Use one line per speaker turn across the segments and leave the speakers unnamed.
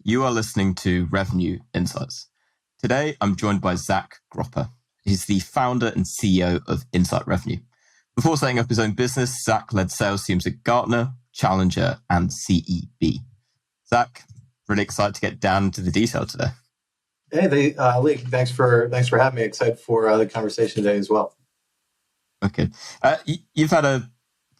You are listening to Revenue Insights. Today, I'm joined by Zach Gropper. He's the founder and CEO of Insight Revenue. Before setting up his own business, Zach led sales teams at Gartner, Challenger, and CEB. Zach, really excited to get down into the detail today.
Hey, Lee, thanks for having me. Excited for the conversation today as well.
Okay. You've had a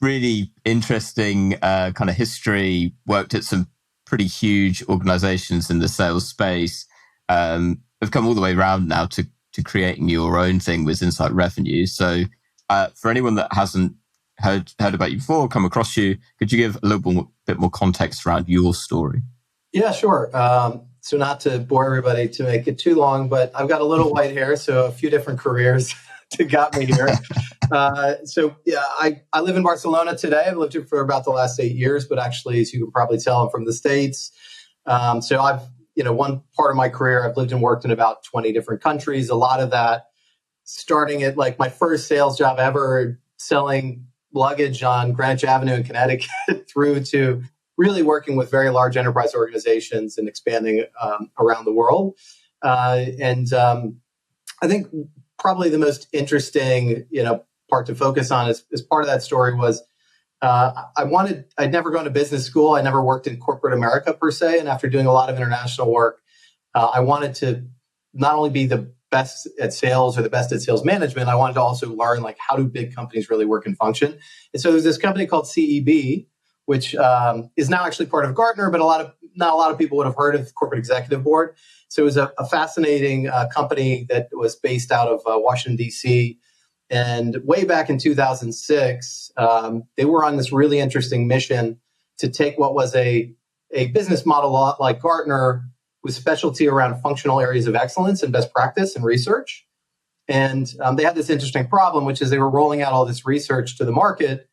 really interesting kind of history, worked at some pretty huge organizations in the sales space, have come all the way around now to creating your own thing with Insight Revenue. So for anyone that hasn't heard about you before, come across you, could you give a little bit more context around your story?
Yeah, sure. So not to bore everybody to make it too long, but I've got a little white hair, so a few different careers that got me here. I live in Barcelona today. I've lived here for about the last 8 years, but actually, as you can probably tell, I'm from the States. So I've, one part of my career, I've lived and worked in about 20 different countries. A lot of that starting at like my first sales job ever, selling luggage on Greenwich Avenue in Connecticut through to really working with very large enterprise organizations and expanding around the world. I think probably the most interesting, part to focus on as part of that story was I'd never gone to business school. I never worked in corporate America per se. And after doing a lot of international work, I wanted to not only be the best at sales or the best at sales management, I wanted to also learn like how do big companies really work and function. And so there's this company called CEB, which is now actually part of Gartner, but not a lot of people would have heard of the Corporate Executive Board. So it was a fascinating company that was based out of Washington, D.C. And way back in 2006, they were on this really interesting mission to take what was a business model like Gartner with specialty around functional areas of excellence and best practice and research. And they had this interesting problem, which is they were rolling out all this research to the market,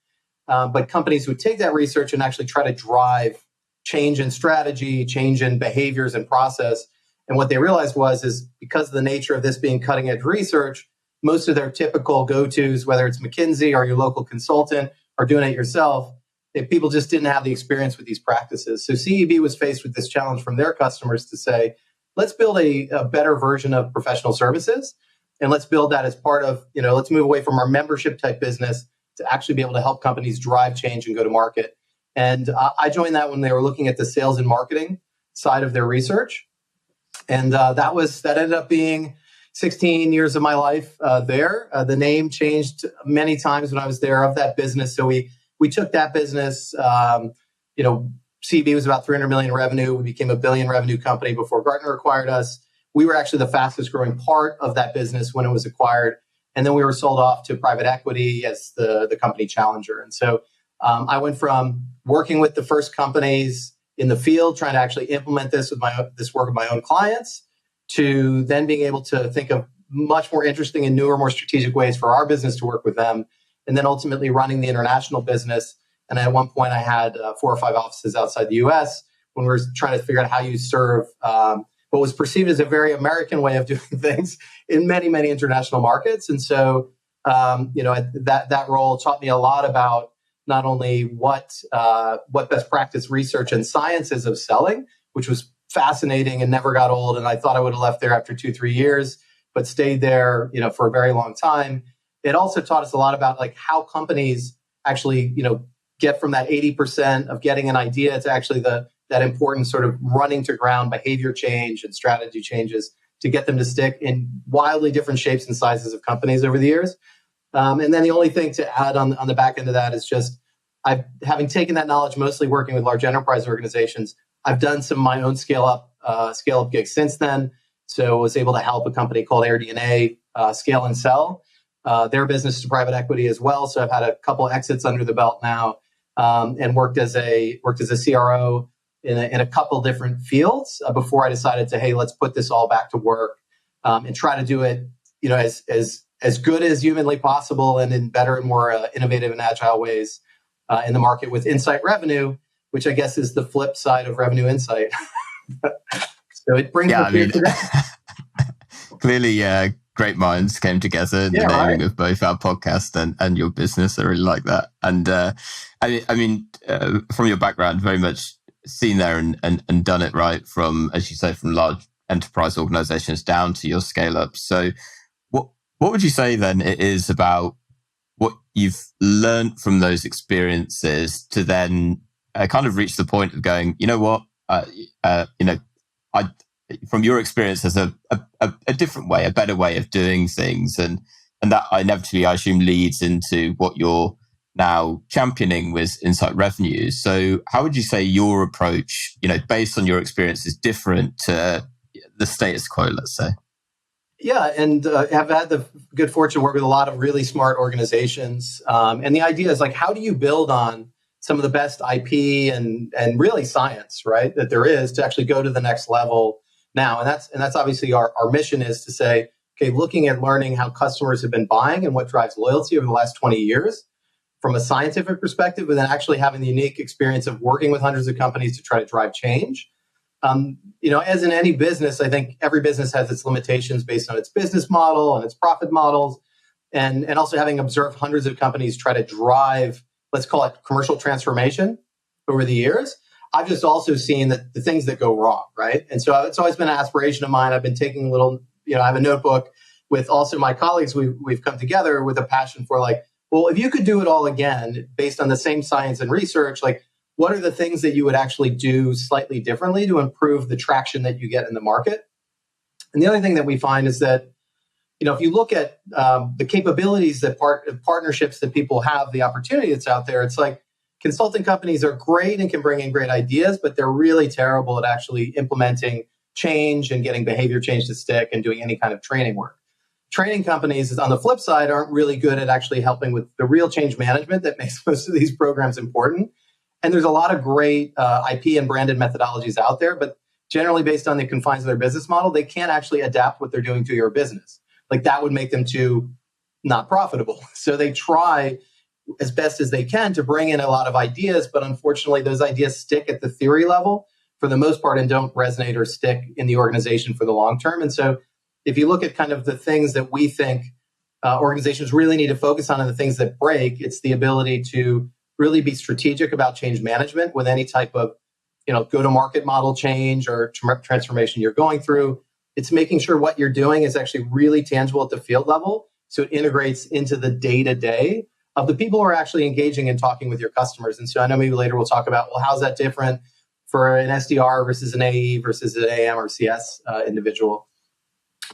but companies would take that research and actually try to drive change in strategy, change in behaviors and process. And what they realized is because of the nature of this being cutting edge research, most of their typical go-tos, whether it's McKinsey or your local consultant or doing it yourself, people just didn't have the experience with these practices. So CEB was faced with this challenge from their customers to say, let's build a better version of professional services. And let's build that as part of, let's move away from our membership type business to actually be able to help companies drive change and go to market. And I joined that when they were looking at the sales and marketing side of their research. And that ended up being 16 years of my life there. The name changed many times when I was there of that business. So we took that business, CB was about 300 million revenue. We became a $1 billion revenue company before Gartner acquired us. We were actually the fastest growing part of that business when it was acquired. And then we were sold off to private equity as the company Challenger. And so I went from working with the first companies in the field, trying to actually implement this with this work with my own clients, to then being able to think of much more interesting and newer, more strategic ways for our business to work with them, and then ultimately running the international business. And at one point, I had 4 or 5 offices outside the U.S. when we were trying to figure out how you serve what was perceived as a very American way of doing things in many, many international markets. And so, that role taught me a lot about not only what best practice research and science is of selling, which was fascinating and never got old. And I thought I would have left there after 2-3 years, but stayed there, for a very long time. It also taught us a lot about like how companies actually, get from that 80% of getting an idea to actually that important sort of running to ground behavior change and strategy changes to get them to stick in wildly different shapes and sizes of companies over the years. And then the only thing to add on the back end of that is just having taken that knowledge, mostly working with large enterprise organizations, I've done some of my own scale up gigs since then. So I was able to help a company called AirDNA scale and sell their business to private equity as well. So I've had a couple of exits under the belt now, and worked as a CRO in a couple different fields before I decided to, hey, let's put this all back to work and try to do it, as good as humanly possible and in better and more innovative and agile ways in the market with Insight Revenue, which I guess is the flip side of Revenue Insight. So it brings us here today.
Clearly, great minds came together in the naming of both our podcast and your business. I really like that. And from your background, very much seen there and done it right from, as you say, from large enterprise organizations down to your scale up. So what would you say then it is about what you've learned from those experiences to then kind of reach the point of going, you know what, I from your experience, there's a different way, a better way of doing things, and that inevitably, I assume, leads into what you're now championing with Insight Revenues. So how would you say your approach, based on your experience, is different to the status quo, let's say?
Yeah, and have had the good fortune to work with a lot of really smart organizations. And the idea is like, how do you build on some of the best IP and really science, right, that there is to actually go to the next level now? And that's obviously our mission is to say, okay, looking at learning how customers have been buying and what drives loyalty over the last 20 years from a scientific perspective, but then actually having the unique experience of working with hundreds of companies to try to drive change. As in any business, I think every business has its limitations based on its business model and its profit models. And also having observed hundreds of companies try to drive, let's call it commercial transformation over the years, I've just also seen that the things that go wrong, right? And so it's always been an aspiration of mine. I've been taking a little, I have a notebook with also my colleagues. We've come together with a passion for like, well, if you could do it all again based on the same science and research, like, what are the things that you would actually do slightly differently to improve the traction that you get in the market? And the other thing that we find is that, if you look at the capabilities that partnerships that people have, the opportunity that's out there, it's like consulting companies are great and can bring in great ideas, but they're really terrible at actually implementing change and getting behavior change to stick and doing any kind of training work. Training companies, on the flip side, aren't really good at actually helping with the real change management that makes most of these programs important. And there's a lot of great IP and branded methodologies out there, but generally based on the confines of their business model, they can't actually adapt what they're doing to your business. Like that would make them too not profitable. So they try as best as they can to bring in a lot of ideas, but unfortunately those ideas stick at the theory level for the most part and don't resonate or stick in the organization for the long term. And so if you look at kind of the things that we think organizations really need to focus on and the things that break, it's the ability to really be strategic about change management with any type of, go-to-market model change or transformation you're going through. It's making sure what you're doing is actually really tangible at the field level, so it integrates into the day-to-day of the people who are actually engaging and talking with your customers. And so I know maybe later we'll talk about, well, how's that different for an SDR versus an AE versus an AM or CS individual?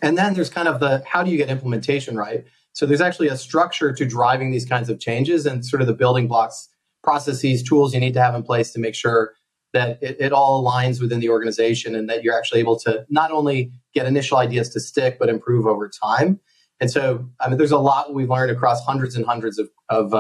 And then there's kind of the, how do you get implementation right? So there's actually a structure to driving these kinds of changes and sort of the building blocks, processes, tools you need to have in place to make sure that it all aligns within the organization and that you're actually able to not only get initial ideas to stick, but improve over time. And so, there's a lot we've learned across hundreds and hundreds of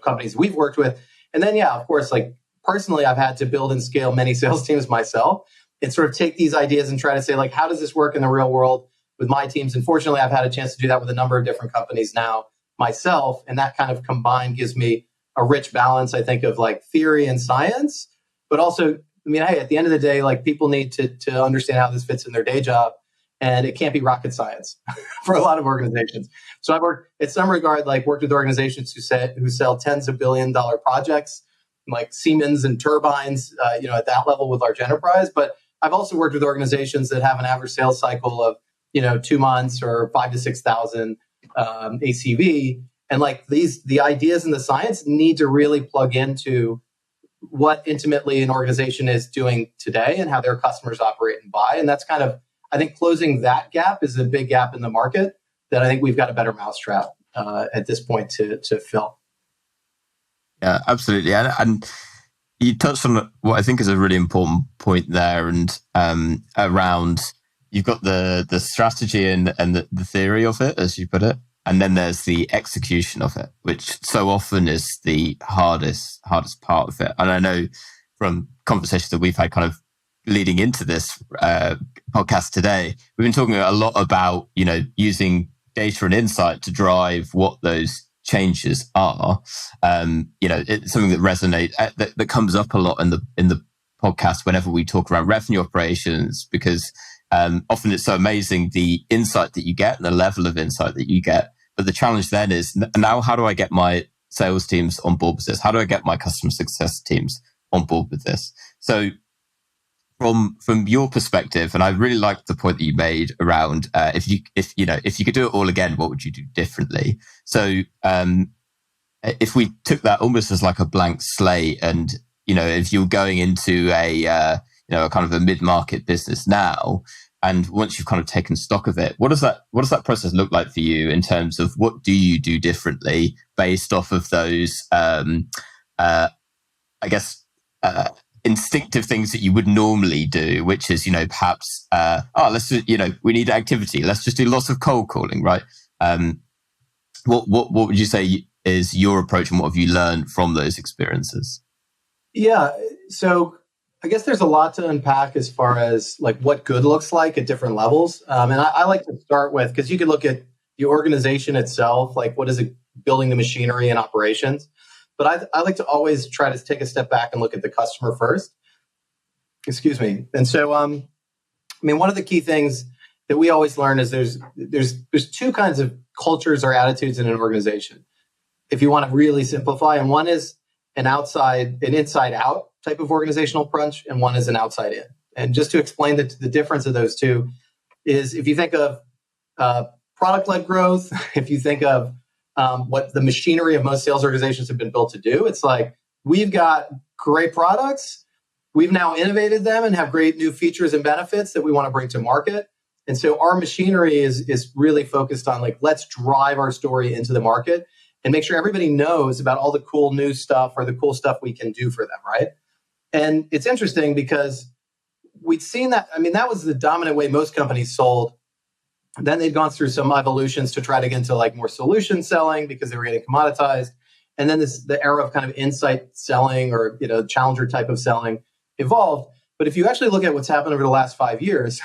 companies we've worked with. And then, of course, like personally, I've had to build and scale many sales teams myself and sort of take these ideas and try to say, like, how does this work in the real world with my teams? And fortunately, I've had a chance to do that with a number of different companies now myself. And that kind of combined gives me a rich balance, I think, of like theory and science, but also, hey, at the end of the day, like people need to understand how this fits in their day job, and it can't be rocket science for a lot of organizations. So I've worked, in some regard, worked with organizations who sell tens of $billion projects, like Siemens and turbines, at that level with large enterprise. But I've also worked with organizations that have an average sales cycle of 2 months or 5,000 to 6,000 ACV. And the ideas and the science need to really plug into what intimately an organization is doing today and how their customers operate and buy. And that's kind of, I think, closing that gap is a big gap in the market that I think we've got a better mousetrap at this point to fill.
Yeah, absolutely. And you touched on what I think is a really important point there, and around you've got the strategy and the theory of it, as you put it. And then there's the execution of it, which so often is the hardest part of it. And I know from conversations that we've had kind of leading into this podcast today, we've been talking a lot about, using data and insight to drive what those changes are. It's something that resonates, that comes up a lot in the podcast whenever we talk around revenue operations, because often it's so amazing the insight that you get and the level of insight that you get. But the challenge then is, now how do I get my sales teams on board with this? How do I get my customer success teams on board with this. So from your perspective, and I really liked the point that you made around if you could do it all again, what would you do differently? So if we took that almost as like a blank slate, and if you're going into a kind of a mid-market business now, and once you've kind of taken stock of it, what does that process look like for you in terms of what do you do differently based off of those I guess instinctive things that you would normally do, which is perhaps let's just, we need activity, let's just do lots of cold calling, right? What would you say is your approach, and what have you learned from those experiences?
Yeah, so I guess there's a lot to unpack as far as like what good looks like at different levels. And I like to start with, because you could look at the organization itself, like what is it building the machinery and operations. But I like to always try to take a step back and look at the customer first. Excuse me. And so, one of the key things that we always learn is there's two kinds of cultures or attitudes in an organization, if you want to really simplify. And one is an inside out type of organizational approach, and one is an outside in. And just to explain the difference of those two is, if you think of product-led growth, if you think of what the machinery of most sales organizations have been built to do, it's like, we've got great products, we've now innovated them and have great new features and benefits that we want to bring to market. And so our machinery is really focused on like, let's drive our story into the market and make sure everybody knows about all the cool new stuff or the cool stuff we can do for them, right? And it's interesting because we'd seen that, that was the dominant way most companies sold. Then they'd gone through some evolutions to try to get into like more solution selling because they were getting commoditized. And then the era of kind of insight selling or challenger type of selling evolved. But if you actually look at what's happened over the last 5 years,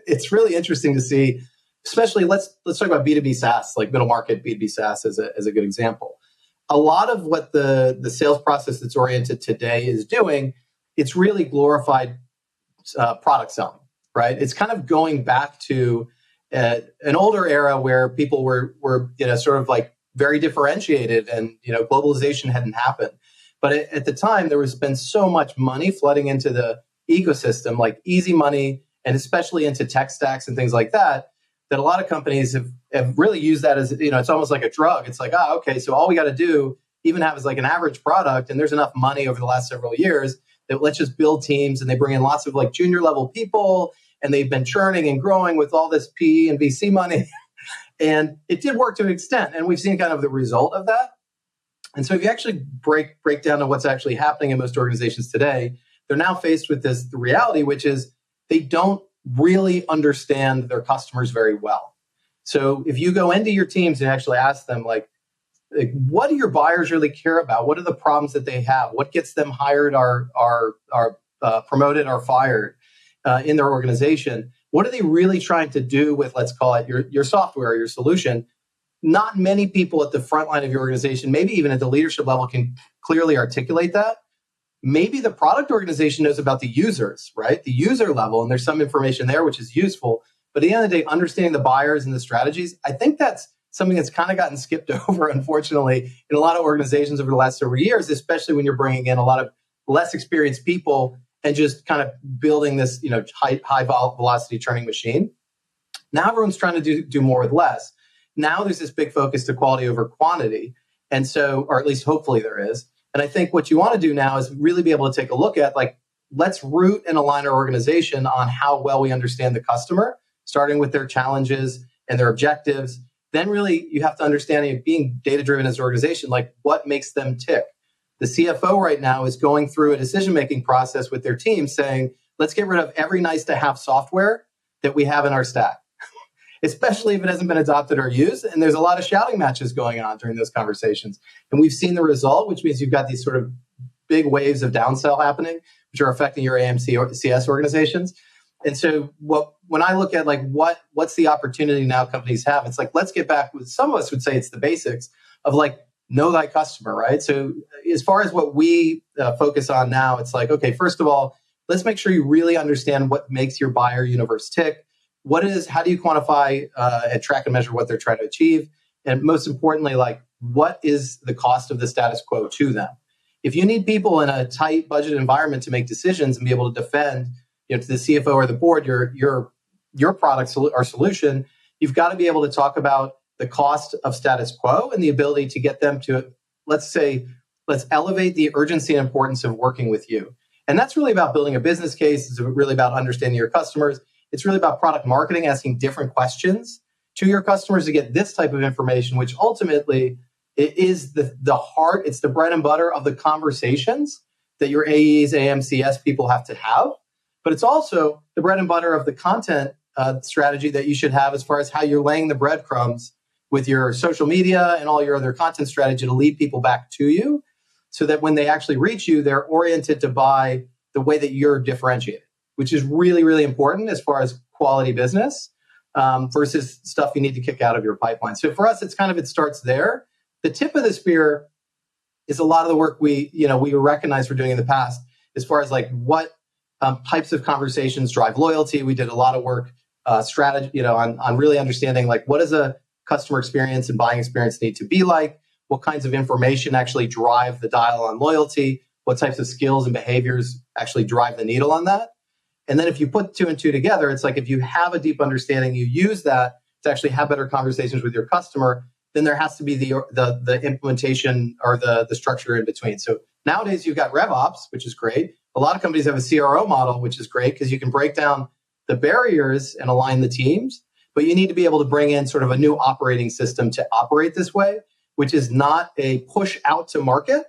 it's really interesting to see, especially let's talk about B2B SaaS, like middle market B2B SaaS as a good example. A lot of what the sales process that's oriented today is doing, it's really glorified product selling, right? It's kind of going back to an older era where people were sort of like very differentiated, and globalization hadn't happened. But at the time, there was been so much money flooding into the ecosystem, like easy money, and especially into tech stacks and things like that, that a lot of companies have really used that as, it's almost like a drug. It's like, okay, so all we got to do, even have is like an average product, and there's enough money over the last several years that let's just build teams, and they bring in lots of like junior level people, and they've been churning and growing with all this PE and VC money. And it did work to an extent, and we've seen kind of the result of that. And so if you actually break down to what's actually happening in most organizations today, they're now faced with the reality, which is they don't really understand their customers very well. So if you go into your teams and actually ask them, like what do your buyers really care about? What are the problems that they have? What gets them hired or promoted or fired in their organization? What are they really trying to do with, let's call it your software or your solution? Not many people at the front line of your organization, maybe even at the leadership level, can clearly articulate that. Maybe the product organization knows about the users, right? The user level, and there's some information there which is useful. But at the end of the day, understanding the buyers and the strategies, I think that's something that's kind of gotten skipped over, unfortunately, in a lot of organizations over the last several years, especially when you're bringing in a lot of less experienced people and just kind of building this, high velocity churning machine. Now everyone's trying to do more with less. Now there's this big focus to quality over quantity. And so, or at least hopefully there is. And I think what you want to do now is really be able to take a look at, like, let's root and align our organization on how well we understand the customer, starting with their challenges and their objectives. Then really you have to understand, being data-driven as an organization, like what makes them tick. The CFO right now is going through a decision-making process with their team saying, let's get rid of every nice-to-have software that we have in our stack, especially if it hasn't been adopted or used. And there's a lot of shouting matches going on during those conversations. And we've seen the result, which means you've got these sort of big waves of downsell happening, which are affecting your AMC or CS organizations. And so when I look at like what's the opportunity now companies have, it's like, let's get back with, some of us would say it's the basics of like, know thy customer, right? So as far as what we focus on now, it's like, okay, first of all, let's make sure you really understand what makes your buyer universe tick. How do you quantify and track and measure what they're trying to achieve? And most importantly, like, what is the cost of the status quo to them? If you need people in a tight budget environment to make decisions and be able to defend, to the CFO or the board, your product or solution, you've got to be able to talk about the cost of status quo and the ability to get them to, let's elevate the urgency and importance of working with you. And that's really about building a business case. It's really about understanding your customers. It's really about product marketing, asking different questions to your customers to get this type of information, which ultimately it is the heart, it's the bread and butter of the conversations that your AEs, AMCS people have to have. But it's also the bread and butter of the content strategy that you should have as far as how you're laying the breadcrumbs with your social media and all your other content strategy to lead people back to you so that when they actually reach you, they're oriented to buy the way that you're differentiated, which is really, really important as far as quality business versus stuff you need to kick out of your pipeline. So for us, it starts there. The tip of the spear is a lot of the work we recognize we're doing in the past as far as like what types of conversations drive loyalty. We did a lot of work strategy, on really understanding like what does a customer experience and buying experience need to be like? What kinds of information actually drive the dial on loyalty? What types of skills and behaviors actually drive the needle on that? And then if you put two and two together, it's like if you have a deep understanding, you use that to actually have better conversations with your customer, then there has to be the implementation or the structure in between. So nowadays you've got RevOps, which is great. A lot of companies have a CRO model, which is great because you can break down the barriers and align the teams, but you need to be able to bring in sort of a new operating system to operate this way, which is not a push out to market,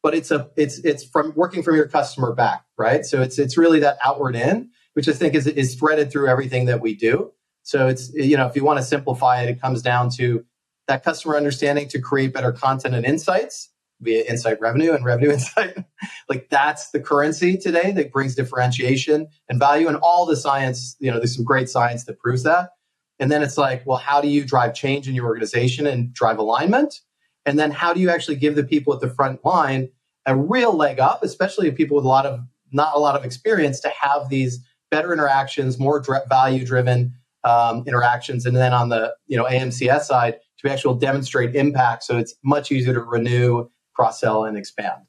but it's from working from your customer back, right? So it's really that outward in, which I think is threaded through everything that we do. So it's, if you want to simplify it, it comes down to that customer understanding to create better content and insights via insight revenue and revenue insight. Like that's the currency today that brings differentiation and value, and all the science, there's some great science that proves that. And then it's like, well, how do you drive change in your organization and drive alignment? And then how do you actually give the people at the front line a real leg up, especially people with not a lot of experience, to have these better interactions, more value-driven interactions, and then on the AMCS side to actually demonstrate impact, so it's much easier to renew, cross-sell, and expand.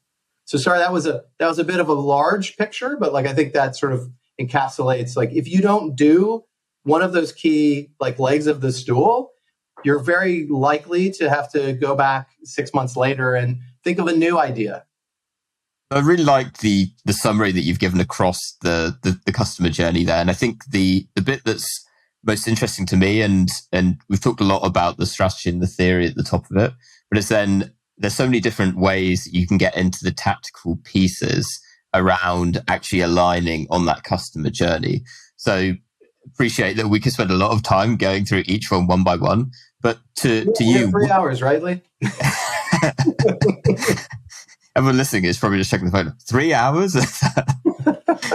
So sorry, that was a bit of a large picture, but like I think that sort of encapsulates like if you don't do one of those key like legs of the stool, you're very likely to have to go back 6 months later and think of a new idea.
I really like the summary that you've given across the customer journey there. And I think the bit that's most interesting to me, and we've talked a lot about the strategy and the theory at the top of it, but it's then there's so many different ways that you can get into the tactical pieces around actually aligning on that customer journey. So appreciate that we could spend a lot of time going through each one by one, but to you,
3 hours, right, Lee?
Everyone listening is probably just checking the phone. 3 hours?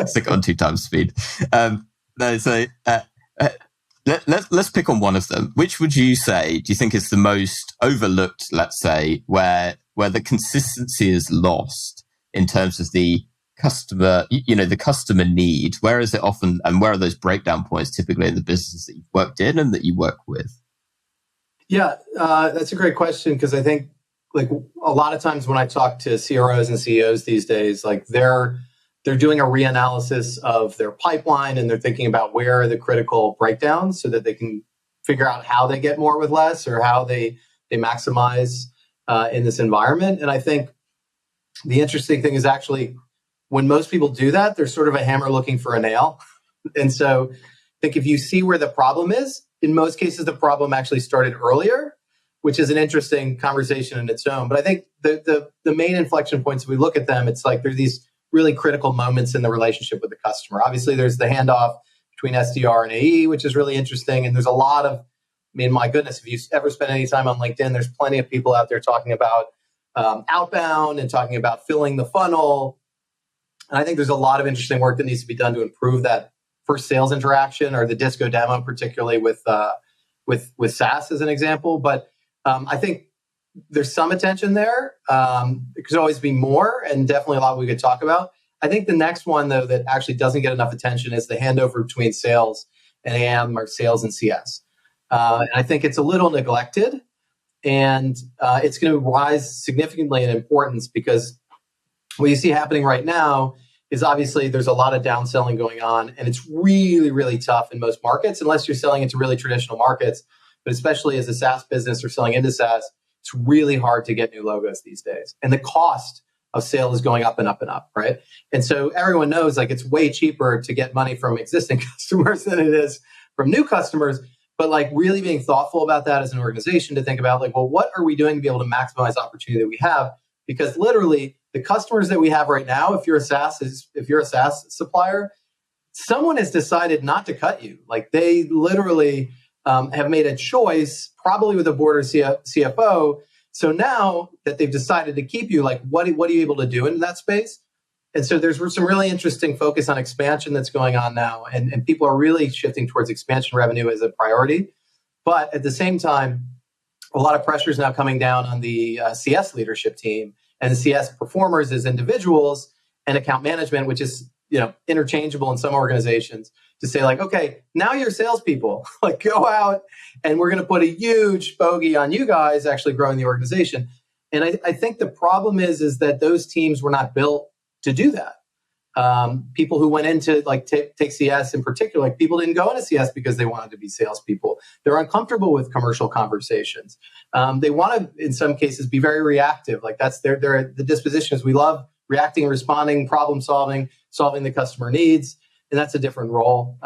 Stick it on 2 times speed. Let's pick on one of them. Which would you say, do you think is the most overlooked, let's say, where the consistency is lost in terms of the customer, the customer need? Where is it often, and where are those breakdown points typically in the business that you've worked in and that you work with?
Yeah, that's a great question, because I think like a lot of times when I talk to CROs and CEOs these days, like they're doing a reanalysis of their pipeline and they're thinking about where are the critical breakdowns so that they can figure out how they get more with less or how they maximize in this environment. And I think the interesting thing is actually when most people do that, they're sort of a hammer looking for a nail. And so I think if you see where the problem is, in most cases, the problem actually started earlier, which is an interesting conversation in its own. But I think the main inflection points, if we look at them, it's like there's these really critical moments in the relationship with the customer. Obviously, there's the handoff between SDR and AE, which is really interesting. And there's a lot of, my goodness, if you ever spend any time on LinkedIn, there's plenty of people out there talking about outbound and talking about filling the funnel. And I think there's a lot of interesting work that needs to be done to improve that first sales interaction, or the disco demo, particularly with SaaS as an example. But I think there's some attention there. There could always be more, and definitely a lot we could talk about. I think the next one, though, that actually doesn't get enough attention is the handover between sales and AM, or sales and CS. And I think it's a little neglected, and it's going to rise significantly in importance because what you see happening right now is obviously there's a lot of downselling going on, and it's really, really tough in most markets, unless you're selling into really traditional markets. But especially as a SaaS business or selling into SaaS, it's really hard to get new logos these days. And the cost of sale is going up and up and up, right? And so everyone knows like it's way cheaper to get money from existing customers than it is from new customers. But like really being thoughtful about that as an organization to think about like, well, what are we doing to be able to maximize the opportunity that we have? Because literally the customers that we have right now, if you're a SaaS supplier, someone has decided not to cut you. Like they literally have made a choice, probably with a board or CFO. So now that they've decided to keep you, like what are you able to do in that space? And so there's some really interesting focus on expansion that's going on now. And people are really shifting towards expansion revenue as a priority. But at the same time, a lot of pressure is now coming down on the CS leadership team and the CS performers as individuals and account management, which is interchangeable in some organizations, to say like, okay, now you're salespeople, like go out and we're going to put a huge bogey on you guys actually growing the organization. And I think the problem is that those teams were not built to do that. People who went into like take CS in particular, like people didn't go into CS because they wanted to be salespeople. They're uncomfortable with commercial conversations. They want to, in some cases, be very reactive. Like that's the disposition is we love reacting, responding, problem solving the customer needs. And that's a different role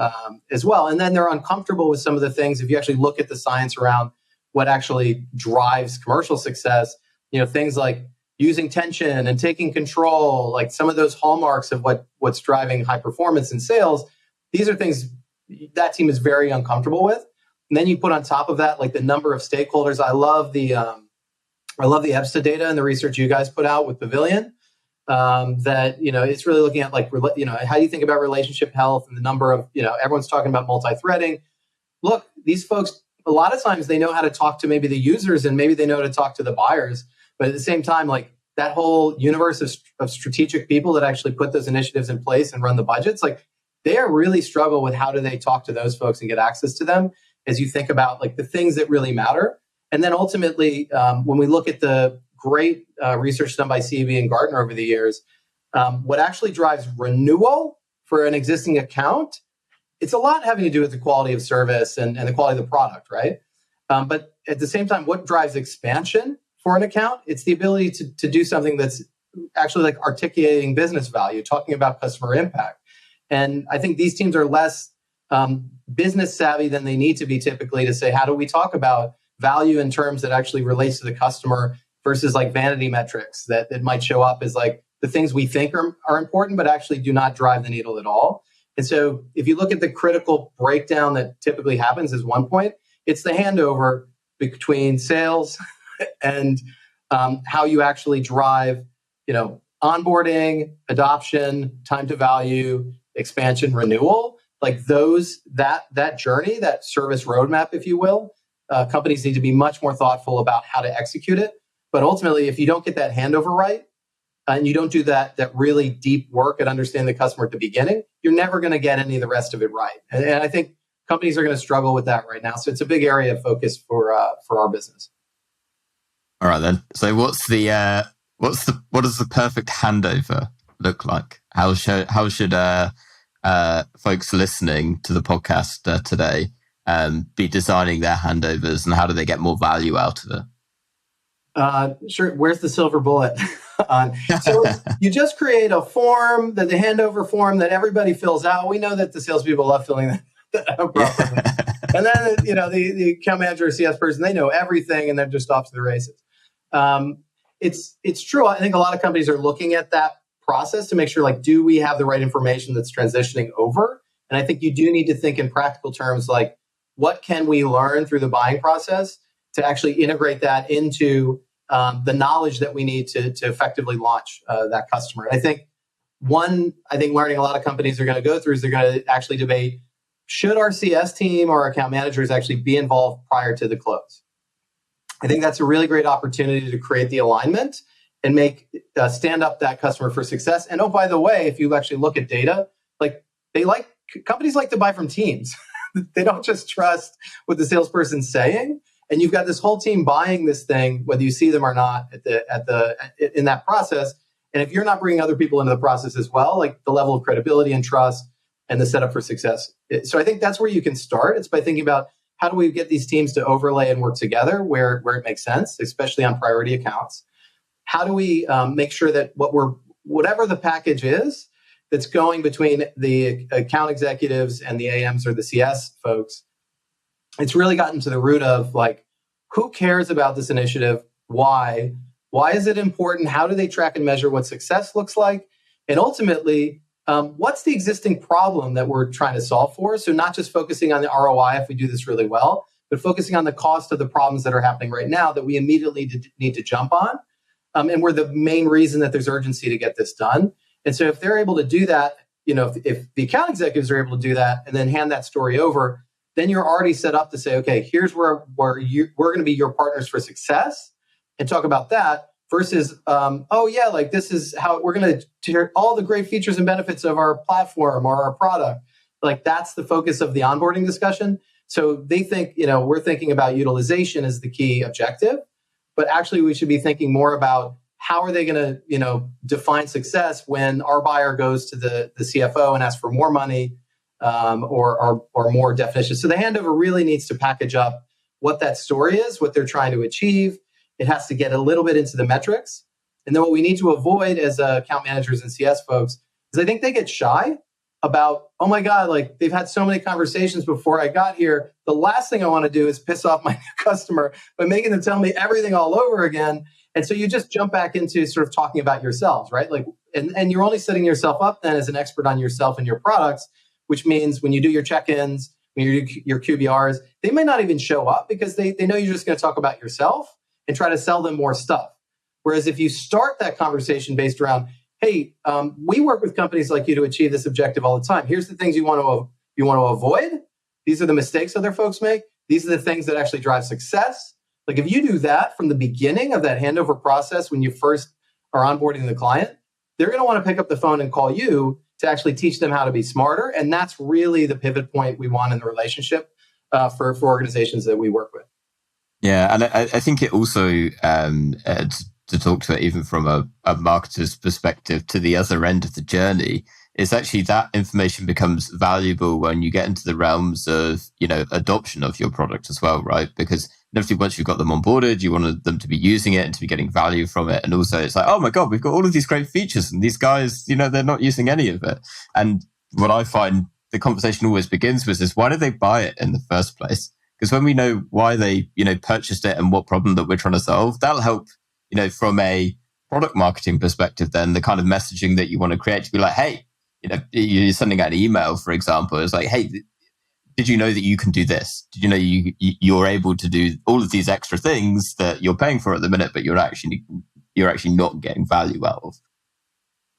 as well. And then they're uncomfortable with some of the things. If you actually look at the science around what actually drives commercial success, things like using tension and taking control, like some of those hallmarks of what's driving high performance in sales, these are things that team is very uncomfortable with. And then you put on top of that, like the number of stakeholders. I love the EBSTA data and the research you guys put out with Pavilion. That it's really looking at like how do you think about relationship health and the number of everyone's talking about multi-threading. Look, these folks a lot of times they know how to talk to maybe the users and maybe they know how to talk to the buyers, but at the same time, like that whole universe of strategic people that actually put those initiatives in place and run the budgets, like they are really struggle with how do they talk to those folks and get access to them as you think about like the things that really matter. And then ultimately, when we look at the great research done by CV and Gartner over the years, what actually drives renewal for an existing account, it's a lot having to do with the quality of service and the quality of the product, right? But at the same time, what drives expansion for an account? It's the ability to do something that's actually like articulating business value, talking about customer impact. And I think these teams are less business savvy than they need to be typically to say, how do we talk about value in terms that actually relates to the customer versus like vanity metrics that might show up as like the things we think are important, but actually do not drive the needle at all. And so if you look at the critical breakdown that typically happens is one point, it's the handover between sales and how you actually drive, onboarding, adoption, time to value, expansion, renewal, like that journey, that service roadmap, if you will. Companies need to be much more thoughtful about how to execute it. But ultimately, if you don't get that handover right, and you don't do that really deep work at understanding the customer at the beginning, you're never going to get any of the rest of it right. And I think companies are going to struggle with that right now. So it's a big area of focus for our business.
All right then. So what does the perfect handover look like? How should folks listening to the podcast today be designing their handovers, and how do they get more value out of it?
Sure. Where's the silver bullet? So you just create a form, the handover form that everybody fills out. We know that the salespeople love filling that out properly. And then, the account manager or CS person, they know everything and they're just off to the races. It's true. I think a lot of companies are looking at that process to make sure, like, do we have the right information that's transitioning over? And I think you do need to think in practical terms, like, what can we learn through the buying process to actually integrate that into the knowledge that we need to effectively launch that customer. And I think learning a lot of companies are going to go through is they're going to actually debate, should our CS team or our account managers actually be involved prior to the close? I think that's a really great opportunity to create the alignment and make stand up that customer for success. And oh, by the way, if you actually look at data, companies like to buy from teams. They don't just trust what the salesperson's saying. And you've got this whole team buying this thing, whether you see them or not in that process. And if you're not bringing other people into the process as well, like the level of credibility and trust and the setup for success. So I think that's where you can start. It's by thinking about how do we get these teams to overlay and work together where it makes sense, especially on priority accounts. How do we make sure that whatever the package is that's going between the account executives and the AMs or the CS folks, it's really gotten to the root of like, who cares about this initiative? Why? Why is it important? How do they track and measure what success looks like? And ultimately, what's the existing problem that we're trying to solve for? So not just focusing on the ROI if we do this really well, but focusing on the cost of the problems that are happening right now that we immediately need to jump on. And we're the main reason that there's urgency to get this done. And so if they're able to do that, if the account executives are able to do that and then hand that story over, then you're already set up to say, okay, here's where we're going to be your partners for success and talk about that versus, like this is how we're going to share all the great features and benefits of our platform or our product. Like that's the focus of the onboarding discussion. So they think, we're thinking about utilization as the key objective, but actually we should be thinking more about how are they going to, define success when our buyer goes to the CFO and asks for more money or more definition. So the handover really needs to package up what that story is, what they're trying to achieve. It has to get a little bit into the metrics. And then what we need to avoid as account managers and CS folks is I think they get shy about, oh my God, like they've had so many conversations before I got here. The last thing I want to do is piss off my new customer by making them tell me everything all over again. And so you just jump back into sort of talking about yourselves, right? Like, and you're only setting yourself up then as an expert on yourself and your products, which means when you do your check-ins, when you do your QBRs, they may not even show up because they know you're just going to talk about yourself and try to sell them more stuff. Whereas if you start that conversation based around, hey, we work with companies like you to achieve this objective all the time. Here's the things you want to avoid. These are the mistakes other folks make. These are the things that actually drive success. Like if you do that from the beginning of that handover process, when you first are onboarding the client, they're going to want to pick up the phone and call you to actually teach them how to be smarter. And that's really the pivot point we want in the relationship for organizations that we work with.
Yeah, and I think it also, to talk to it even from a marketer's perspective to the other end of the journey, is actually that information becomes valuable when you get into the realms of, adoption of your product as well, right? Because inevitably once you've got them onboarded, you want them to be using it and to be getting value from it. And also it's like, oh my God, we've got all of these great features and these guys, they're not using any of it. And what I find the conversation always begins with is, why did they buy it in the first place? Because when we know why they, purchased it and what problem that we're trying to solve, that'll help, from a product marketing perspective, then the kind of messaging that you want to create to be like, hey, you're sending out an email, for example, it's like, hey, did you know that you can do this? Did you know you're able to do all of these extra things that you're paying for at the minute, but you're actually not getting value out of?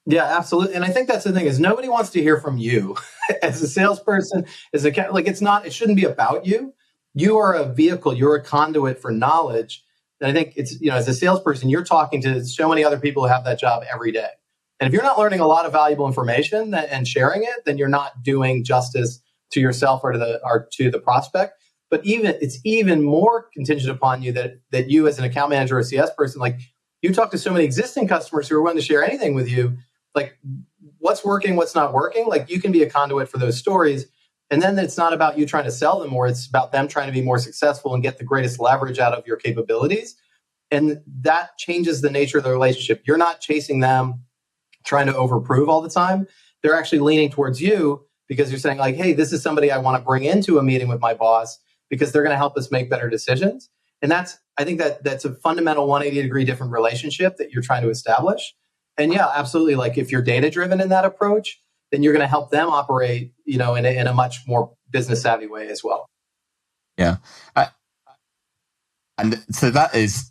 Yeah, absolutely. And I think that's the thing is nobody wants to hear from you as a salesperson, it shouldn't be about you. You are a vehicle, you're a conduit for knowledge. And I think it's, as a salesperson, you're talking to so many other people who have that job every day. And if you're not learning a lot of valuable information and sharing it, then you're not doing justice to yourself or to the prospect. But it's even more contingent upon you that you as an account manager or CS person, like you talk to so many existing customers who are willing to share anything with you, like what's working, what's not working, like you can be a conduit for those stories. And then it's not about you trying to sell them more. It's about them trying to be more successful and get the greatest leverage out of your capabilities. And that changes the nature of the relationship. You're not chasing them, trying to overprove all the time. They're actually leaning towards you because you're saying like, hey, this is somebody I want to bring into a meeting with my boss because they're going to help us make better decisions. And I think that's a fundamental 180-degree different relationship that you're trying to establish. And yeah, absolutely. Like if you're data-driven in that approach, then you're going to help them operate, in a much more business savvy way as well.
Yeah. And so that is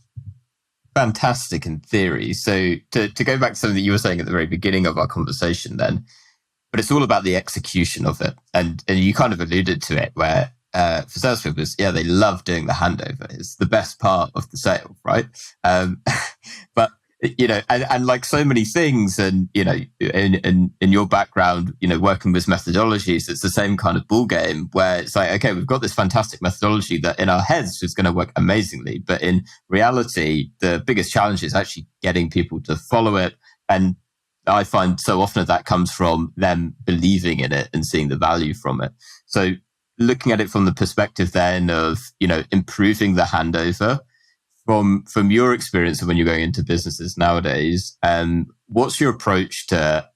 fantastic in theory. So to go back to something that you were saying at the very beginning of our conversation then, but it's all about the execution of it. And you kind of alluded to it where for salespeople, they love doing the handover. It's the best part of the sale, right? But and like so many things, and in your background, working with methodologies, it's the same kind of ball game where it's like, okay, we've got this fantastic methodology that in our heads is going to work amazingly, but in reality, the biggest challenge is actually getting people to follow it, And I find so often that comes from them believing in it and seeing the value from it. So looking at it from the perspective then of, improving the handover from your experience of when you're going into businesses nowadays, what's your approach to,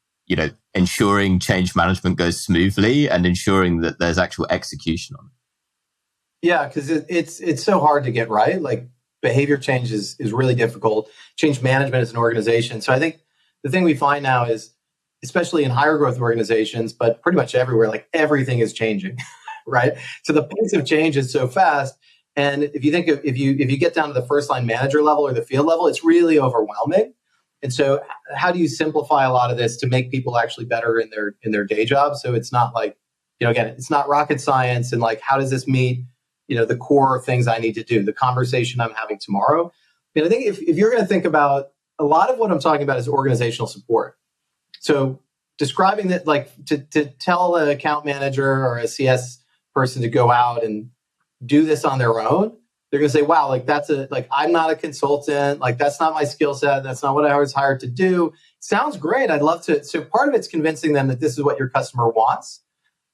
ensuring change management goes smoothly and ensuring that there's actual execution on it?
Yeah, because it's so hard to get right. Like behavior change is really difficult. Change management as an organization. So I think the thing we find now is, especially in higher growth organizations, but pretty much everywhere, like everything is changing, right? So the pace of change is so fast. And if you think of, if you get down to the first line manager level or the field level, it's really overwhelming. And so how do you simplify a lot of this to make people actually better in their day job? So it's not like, again, it's not rocket science. And like, how does this meet, the core things I need to do, the conversation I'm having tomorrow? And I think if you're going to think about, a lot of what I'm talking about is organizational support. So describing that, like to tell an account manager or a CS person to go out and do this on their own, they're going to say, wow, like I'm not a consultant. Like that's not my skill set. That's not what I was hired to do. Sounds great. I'd love to. So part of it's convincing them that this is what your customer wants.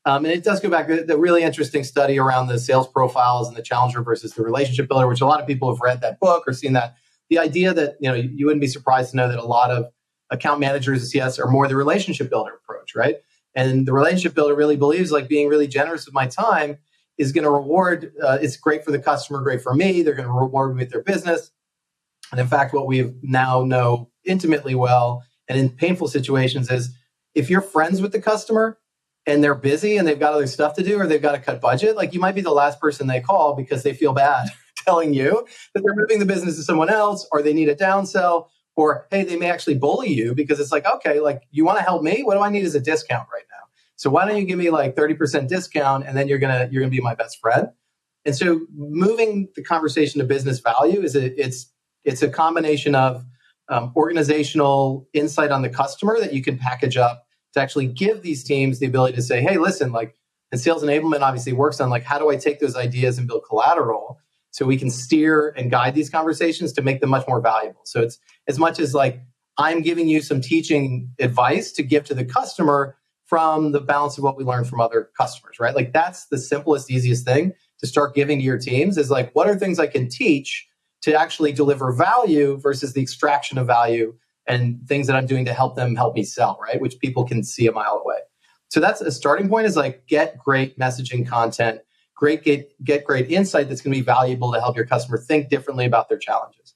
And it does go back to the really interesting study around the sales profiles and the challenger versus the relationship builder, which a lot of people have read that book or seen that. The idea that, you wouldn't be surprised to know that a lot of account managers at CS are more the relationship builder approach, right? And the relationship builder really believes like being really generous with my time is going to reward, it's great for the customer, great for me. They're going to reward me with their business. And in fact, what we now know intimately well and in painful situations is if you're friends with the customer and they're busy and they've got other stuff to do or they've got to cut budget, like you might be the last person they call because they feel bad telling you that they're moving the business to someone else or they need a downsell, or, hey, they may actually bully you because it's like, okay, like you want to help me? What do I need is a discount right now. So why don't you give me like 30% discount and then you're gonna be my best friend? And so moving the conversation to business value it's a combination of organizational insight on the customer that you can package up to actually give these teams the ability to say, hey, listen, like, and sales enablement obviously works on like, how do I take those ideas and build collateral so we can steer and guide these conversations to make them much more valuable. So it's as much as like, I'm giving you some teaching advice to give to the customer from the balance of what we learned from other customers, right? Like that's the simplest, easiest thing to start giving to your teams is like, what are things I can teach to actually deliver value versus the extraction of value and things that I'm doing to help them help me sell, right? Which people can see a mile away. So that's a starting point is like, get great messaging content, get great insight that's going to be valuable to help your customer think differently about their challenges.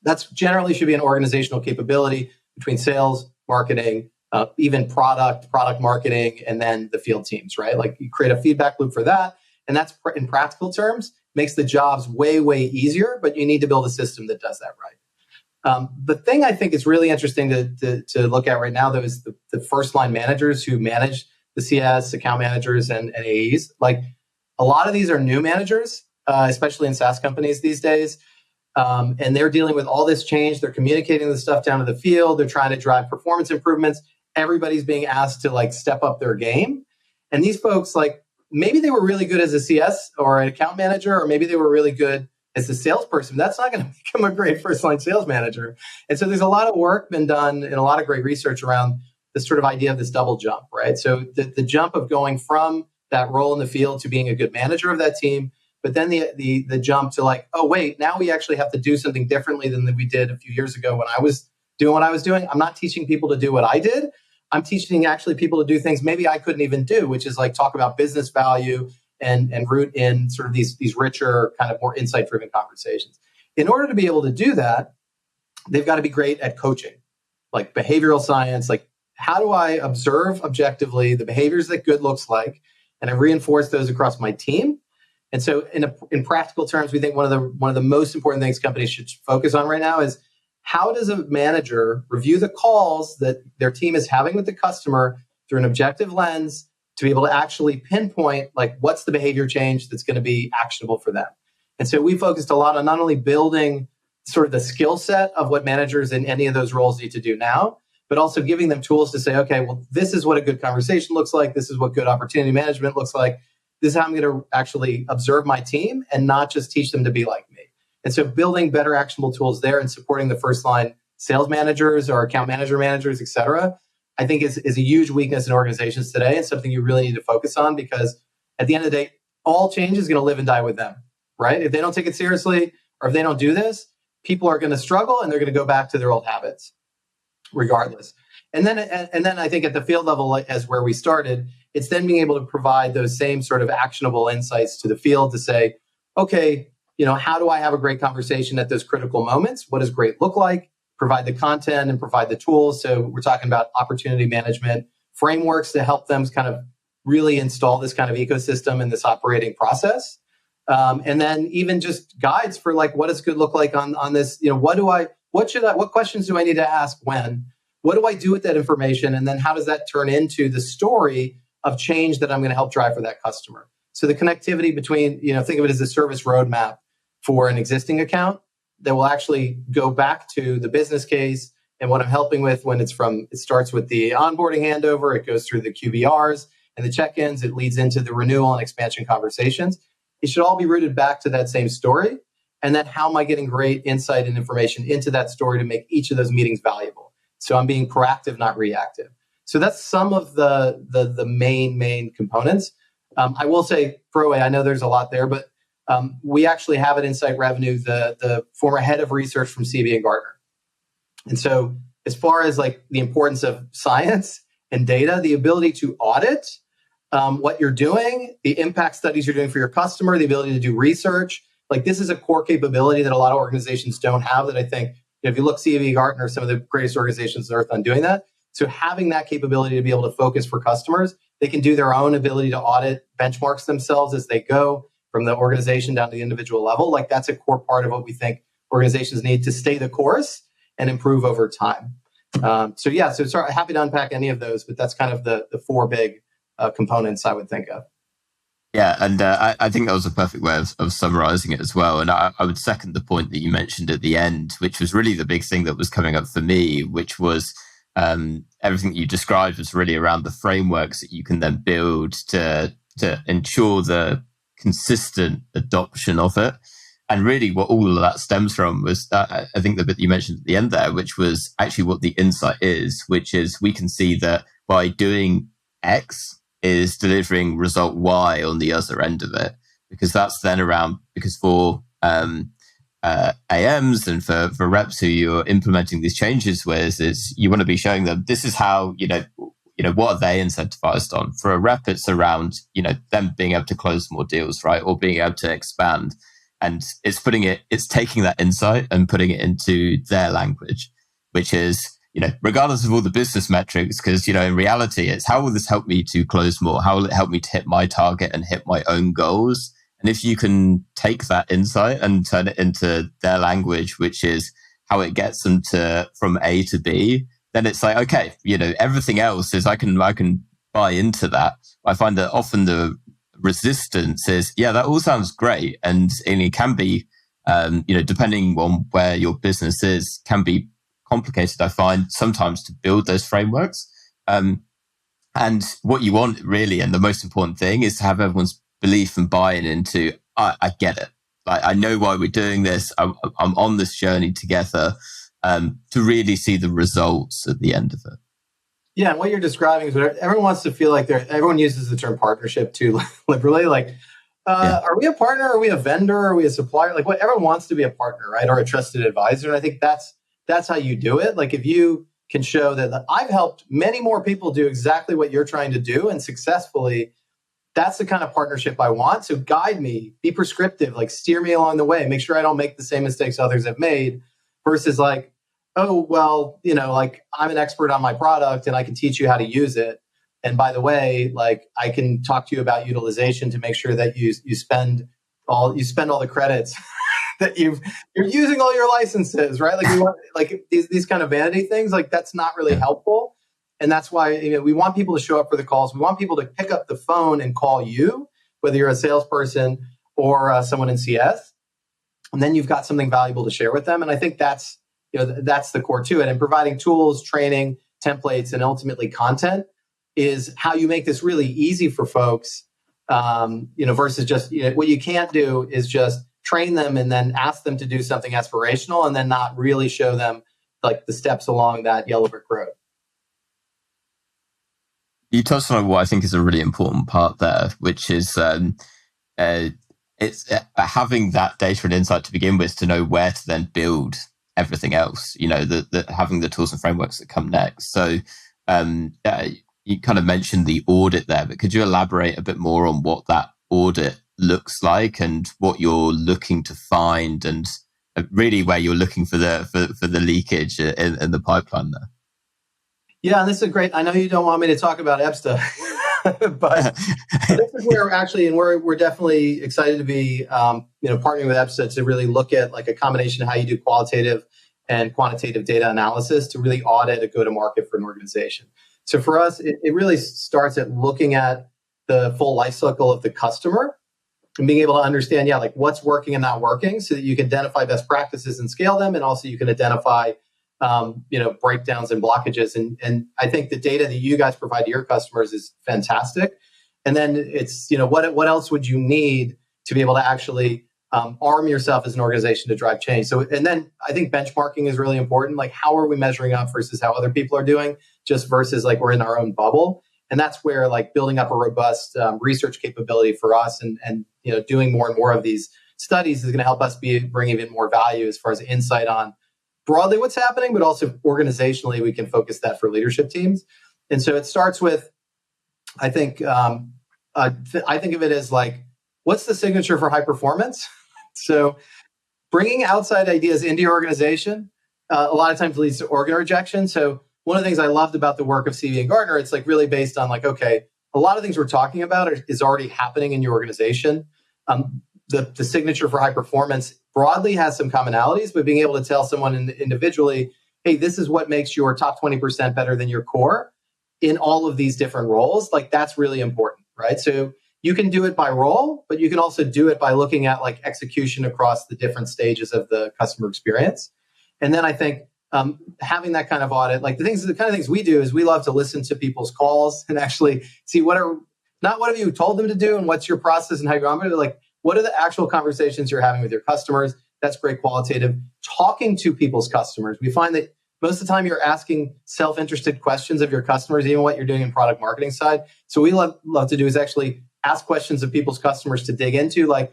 That's generally should be an organizational capability between sales, marketing, even product marketing, and then the field teams, right? Like you create a feedback loop for that. And that's in practical terms, makes the jobs way, way easier, but you need to build a system that does that right. The thing I think is really interesting to look at right now, though, is the first line managers who manage the CS, account managers, and AEs. Like a lot of these are new managers, especially in SaaS companies these days. And they're dealing with all this change. They're communicating the stuff down to the field. They're trying to drive performance improvements. Everybody's being asked to like step up their game. And these folks, like maybe they were really good as a CS or an account manager, or maybe they were really good as a salesperson. That's not going to become a great first line sales manager. And so there's a lot of work been done and a lot of great research around this sort of idea of this double jump, right? So the jump of going from that role in the field to being a good manager of that team, but then the jump to like, oh, wait, now we actually have to do something differently than we did a few years ago when I was doing what I was doing. I'm not teaching people to do what I did. I'm teaching actually people to do things maybe I couldn't even do, which is like talk about business value and root in sort of these richer, kind of more insight-driven conversations. In order to be able to do that, they've got to be great at coaching, like behavioral science, like how do I observe objectively the behaviors that good looks like, and I reinforce those across my team. And so in practical terms, we think one of the most important things companies should focus on right now is how does a manager review the calls that their team is having with the customer through an objective lens to be able to actually pinpoint like what's the behavior change that's going to be actionable for them. And so we focused a lot on not only building sort of the skill set of what managers in any of those roles need to do now, but also giving them tools to say, okay, well, this is what a good conversation looks like. This is what good opportunity management looks like. This is how I'm going to actually observe my team and not just teach them to be like me. And so building better actionable tools there and supporting the first line sales managers or account managers, et cetera, I think is a huge weakness in organizations today, and something you really need to focus on, because at the end of the day, all change is going to live and die with them, right? If they don't take it seriously, or if they don't do this, people are going to struggle and they're going to go back to their old habits regardless. And then I think at the field level, as where we started, it's then being able to provide those same sort of actionable insights to the field to say, okay, how do I have a great conversation at those critical moments? What does great look like? Provide the content and provide the tools. So we're talking about opportunity management frameworks to help them kind of really install this kind of ecosystem in this operating process. And then even just guides for like, what does good look like on this? What questions do I need to ask when? What do I do with that information? And then how does that turn into the story of change that I'm going to help drive for that customer? So the connectivity between, think of it as a service roadmap for an existing account that will actually go back to the business case and what I'm helping with when it starts with the onboarding handover, it goes through the QBRs and the check-ins, it leads into the renewal and expansion conversations. It should all be rooted back to that same story. And then how am I getting great insight and information into that story to make each of those meetings valuable? So I'm being proactive, not reactive. So that's some of the main components. I will say, throwaway, I know there's a lot there, but we actually have at Insight Revenue the former head of research from CV Gartner. And so as far as like the importance of science and data, the ability to audit what you're doing, the impact studies you're doing for your customer, the ability to do research, like this is a core capability that a lot of organizations don't have, that I think, if you look CV Gartner, some of the greatest organizations on earth on doing that. So having that capability to be able to focus for customers, they can do their own ability to audit benchmarks themselves as they go from the organization down to the individual level. Like that's a core part of what we think organizations need to stay the course and improve over time. So sorry, happy to unpack any of those, but that's kind of the four big components I would think of.
Yeah, and I think that was a perfect way of summarizing it as well. And I would second the point that you mentioned at the end, which was really the big thing that was coming up for me, which was everything that you described was really around the frameworks that you can then build to ensure the consistent adoption of it. And really what all of that stems from was, I think the bit you mentioned at the end there, which was actually what the insight is, which is we can see that by doing X is delivering result Y on the other end of it. Because that's then because for AMs and for reps who you're implementing these changes with, is you want to be showing them this is how, what are they incentivized on? For a rep, it's around, them being able to close more deals, right? Or being able to expand. And it's taking that insight and putting it into their language, which is, regardless of all the business metrics, because, in reality, it's how will this help me to close more? How will it help me to hit my target and hit my own goals? And if you can take that insight and turn it into their language, which is how it gets them from A to B, then it's like, okay, everything else is I can buy into that. I find that often the resistance is, yeah, that all sounds great. And it can be, depending on where your business is, can be complicated, I find, sometimes to build those frameworks. And what you want really, and the most important thing, is to have everyone's belief and buy-in into, I get it. Like, I know why we're doing this. I'm on this journey together, to really see the results at the end of it.
Yeah, and what you're describing is what everyone wants to feel like everyone uses the term partnership too liberally. Like, are we a partner? Are we a vendor? Are we a supplier? Like, everyone wants to be a partner, right? Or a trusted advisor. And I think that's how you do it. Like, if you can show that I've helped many more people do exactly what you're trying to do and successfully, that's the kind of partnership I want. So guide me, be prescriptive, like steer me along the way, make sure I don't make the same mistakes others have made, versus like, oh, well, like I'm an expert on my product and I can teach you how to use it. And by the way, like I can talk to you about utilization to make sure that you spend all the credits that you're using all your licenses, right? Like we want, like these kind of vanity things, like that's not really helpful. And that's why we want people to show up for the calls. We want people to pick up the phone and call you, whether you're a salesperson or someone in CS. And then you've got something valuable to share with them. And I think that's the core to it. And providing tools, training, templates, and ultimately content is how you make this really easy for folks. Versus just what you can't do is just train them and then ask them to do something aspirational and then not really show them like the steps along that yellow brick road.
You touched on what I think is a really important part there, which is it's having that data and insight to begin with to know where to then build everything else. Having the tools and frameworks that come next. So you kind of mentioned the audit there, but could you elaborate a bit more on what that audit looks like and what you're looking to find, and really where you're looking for the leakage in the pipeline there?
Yeah, this is great. I know you don't want me to talk about EBSTA, but this is where we're definitely excited to be, partnering with EBSTA to really look at like a combination of how you do qualitative and quantitative data analysis to really audit a go-to-market for an organization. So for us, it really starts at looking at the full life cycle of the customer and being able to understand, like what's working and not working, so that you can identify best practices and scale them, and also you can identify breakdowns and blockages. And I think the data that you guys provide to your customers is fantastic. And then it's, what else would you need to be able to actually arm yourself as an organization to drive change? So, and then I think benchmarking is really important. Like, how are we measuring up versus how other people are doing, just versus like we're in our own bubble. And that's where like building up a robust research capability for us and doing more and more of these studies is going to help us bring even more value as far as insight on broadly what's happening, but also organizationally, we can focus that for leadership teams. And so it starts with, I think of it as like, what's the signature for high performance? So bringing outside ideas into your organization, a lot of times leads to organ rejection. So one of the things I loved about the work of CV and Gartner, it's like really based on like, okay, a lot of things we're talking about is already happening in your organization. The signature for high performance broadly has some commonalities, but being able to tell someone individually, hey, this is what makes your top 20% better than your core in all of these different roles, like that's really important, right? So you can do it by role, but you can also do it by looking at like execution across the different stages of the customer experience. And then I think having that kind of audit, like the kind of things we do is we love to listen to people's calls and actually see not what have you told them to do and what's your process and how you're on it, like what are the actual conversations you're having with your customers? That's great qualitative. Talking to people's customers. We find that most of the time you're asking self-interested questions of your customers, even what you're doing in product marketing side. So we love to do is actually ask questions of people's customers to dig into, like,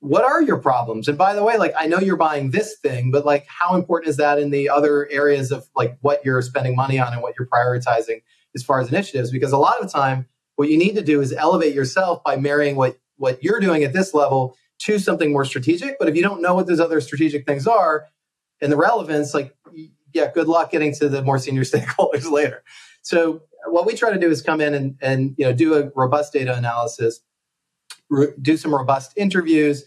what are your problems? And by the way, like, I know you're buying this thing, but like, how important is that in the other areas of like what you're spending money on and what you're prioritizing as far as initiatives? Because a lot of the time, what you need to do is elevate yourself by marrying what you're doing at this level to something more strategic. But if you don't know what those other strategic things are and the relevance, like, yeah, good luck getting to the more senior stakeholders later. So what we try to do is come in and do a robust data analysis, do some robust interviews,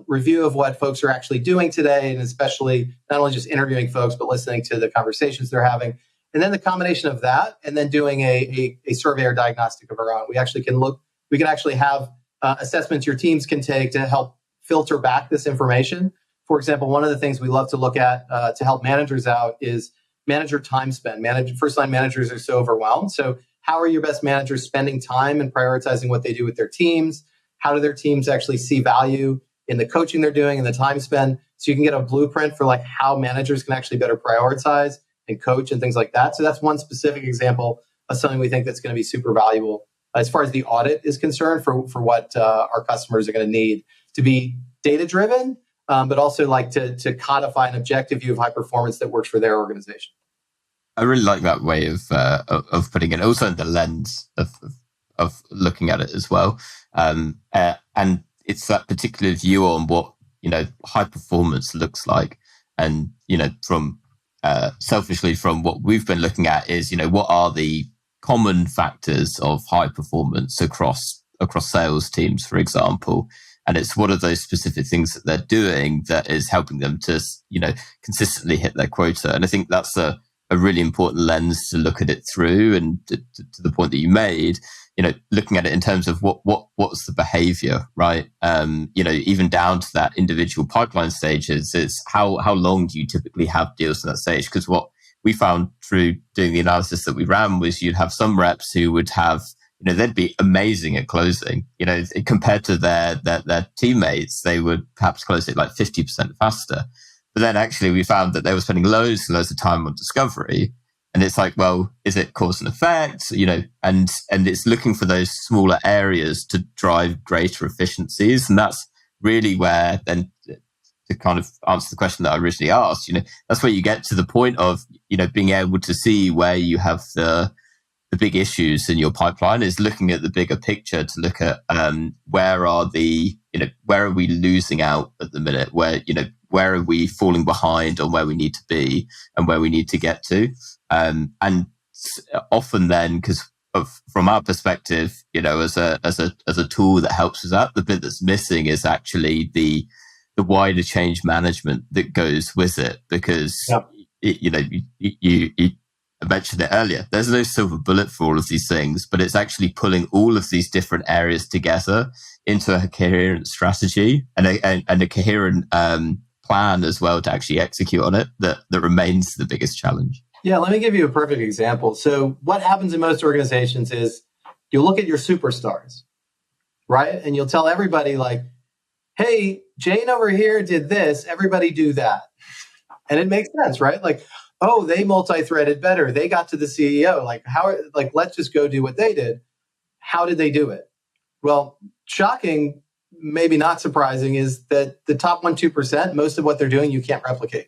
review of what folks are actually doing today, and especially not only just interviewing folks, but listening to the conversations they're having. And then the combination of that and then doing a survey or diagnostic of our own. We can actually have assessments your teams can take to help filter back this information. For example, one of the things we love to look at to help managers out is manager time spent. First-line managers are so overwhelmed. So how are your best managers spending time and prioritizing what they do with their teams? How do their teams actually see value in the coaching they're doing and the time spent? So you can get a blueprint for like how managers can actually better prioritize and coach and things like that. So that's one specific example of something we think that's going to be super valuable as far as the audit is concerned for what our customers are going to need to be data-driven, but also like to codify an objective view of high performance that works for their organization.
I really like that way of putting it, also in the lens of looking at it as well. And it's that particular view on what, high performance looks like. And, from selfishly from what we've been looking at is, what are the common factors of high performance across sales teams, for example. And it's what are those specific things that they're doing that is helping them to, consistently hit their quota. And I think that's a really important lens to look at it through. And to the point that you made, looking at it in terms of what's the behavior, right? Even down to that individual pipeline stages, is how long do you typically have deals in that stage? Because what we found through doing the analysis that we ran was you'd have some reps who would have, they'd be amazing at closing, compared to their teammates, they would perhaps close it like 50% faster. But then actually we found that they were spending loads and loads of time on discovery. And it's like, well, is it cause and effect? And it's looking for those smaller areas to drive greater efficiencies. And that's really where then, to kind of answer the question that I originally asked, that's where you get to the point of, being able to see where you have the big issues in your pipeline, is looking at the bigger picture to look at where are we losing out at the minute, where are we falling behind on where we need to be and where we need to get to. And often then, because from our perspective, as a tool that helps us out, the bit that's missing is actually the wider change management that goes with it, because you mentioned it earlier. There's no silver bullet for all of these things, but it's actually pulling all of these different areas together into a coherent strategy and a coherent plan as well to actually execute on it. That remains the biggest challenge.
Yeah, let me give you a perfect example. So what happens in most organizations is you'll look at your superstars, right? And you'll tell everybody like, hey, Jane over here did this, everybody do that. And it makes sense, right? Like, oh, they multi-threaded better. They got to the CEO. Let's just go do what they did. How did they do it? Well, shocking, maybe not surprising, is that the top 1-2%, most of what they're doing, you can't replicate.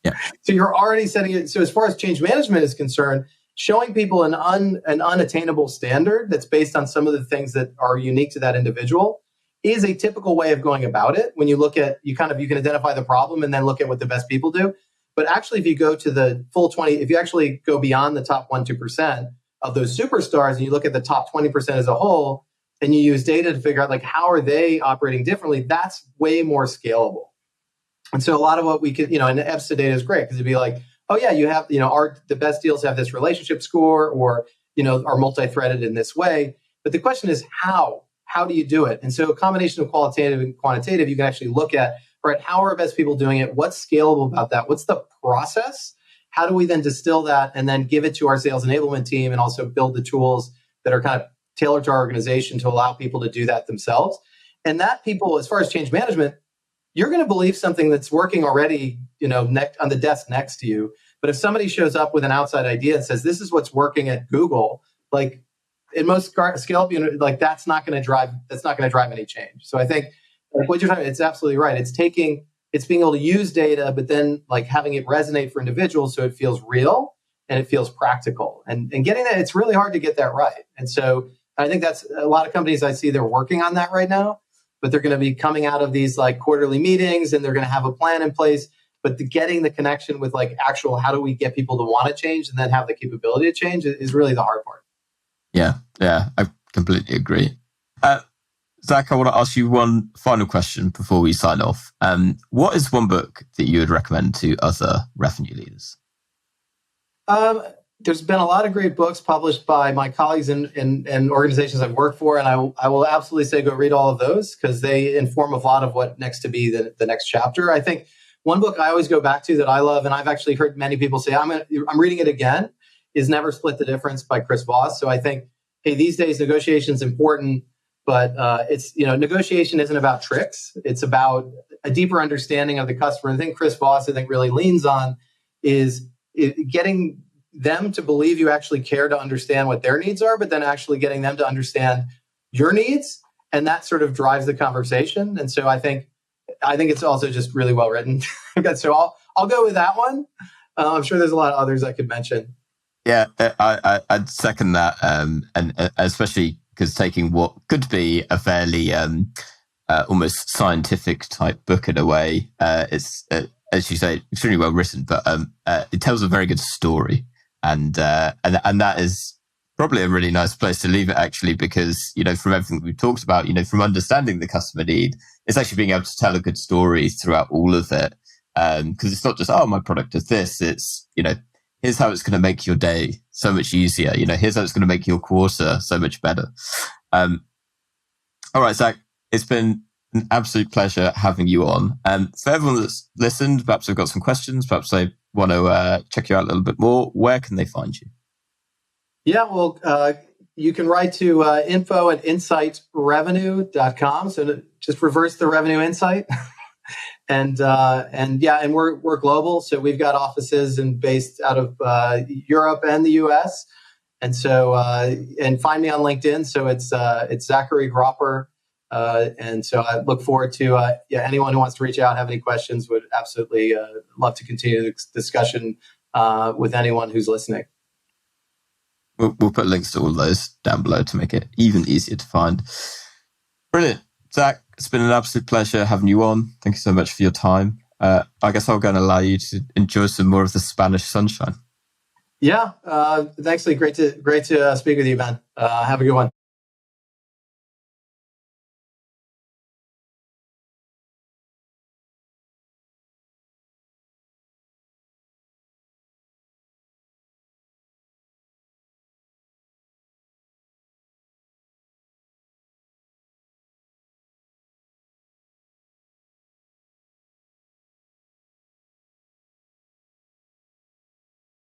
Yeah.
So you're already setting it. So as far as change management is concerned, showing people an unattainable standard that's based on some of the things that are unique to that individual is a typical way of going about it. When you look at, you can identify the problem and then look at what the best people do. But actually, if you go to the full 20, if you actually go beyond the top 1-2% of those superstars and you look at the top 20% as a whole, and you use data to figure out like how are they operating differently, that's way more scalable. And so a lot of what we could, and EBSTA data is great because it'd be like, oh yeah, you have, the best deals have this relationship score or, are multi-threaded in this way. But the question is how do you do it? And so a combination of qualitative and quantitative, you can actually look at, right, how are best people doing it? What's scalable about that? What's the process? How do we then distill that and then give it to our sales enablement team and also build the tools that are kind of tailored to our organization to allow people to do that themselves? And that people, as far as change management, you're going to believe something that's working already, on the desk next to you. But if somebody shows up with an outside idea and says, this is what's working at Google, like in most scale, that's not going to drive any change. So I think like what you're talking about, it's absolutely right. It's being able to use data, but then like having it resonate for individuals so it feels real and it feels practical. And getting that, it's really hard to get that right. And so I think that's a lot of companies I see, they're working on that right now. But they're going to be coming out of these like quarterly meetings and they're going to have a plan in place. But getting the connection with like actual, how do we get people to want to change and then have the capability to change is really the hard part.
Yeah, I completely agree. Zach, I want to ask you one final question before we sign off. What is one book that you would recommend to other revenue leaders?
There's been a lot of great books published by my colleagues and organizations I've worked for, and I will absolutely say go read all of those because they inform a lot of what next to be the next chapter. I think one book I always go back to that I love, and I've actually heard many people say I'm reading it again, is Never Split the Difference by Chris Voss. So I think, hey, these days negotiation is important, but it's negotiation isn't about tricks. It's about a deeper understanding of the customer. And I think Chris Voss really leans on is getting them to believe you actually care to understand what their needs are, but then actually getting them to understand your needs. And that sort of drives the conversation. And so I think it's also just really well written. So I'll go with that one. I'm sure there's a lot of others I could mention.
Yeah, I'd second that. And especially because taking what could be a fairly almost scientific type book in a way, it's, as you say, extremely well written, but it tells a very good story. And that is probably a really nice place to leave it, actually, because, from everything we've talked about, from understanding the customer need, it's actually being able to tell a good story throughout all of it. Because it's not just, oh, my product does this. It's, here's how it's going to make your day so much easier. Here's how it's going to make your quarter so much better. All right, Zach, it's been an absolute pleasure having you on. For everyone that's listened, perhaps they've got some questions, perhaps they want to check you out a little bit more. Where can they find you?
Yeah, well, you can write to info@insightrevenue.com. So just reverse the revenue insight. And we're global. So we've got offices based out of Europe and the US. And so, and find me on LinkedIn. So it's Zachary Gropper. And so I look forward to anyone who wants to reach out, have any questions, would absolutely love to continue the discussion with anyone who's listening.
We'll put links to all those down below to make it even easier to find. Brilliant. Zach, it's been an absolute pleasure having you on. Thank you so much for your time. I guess I'll go and allow you to enjoy some more of the Spanish sunshine.
Yeah. Thanks, Lee. Great to speak with you, Ben. Have a good one.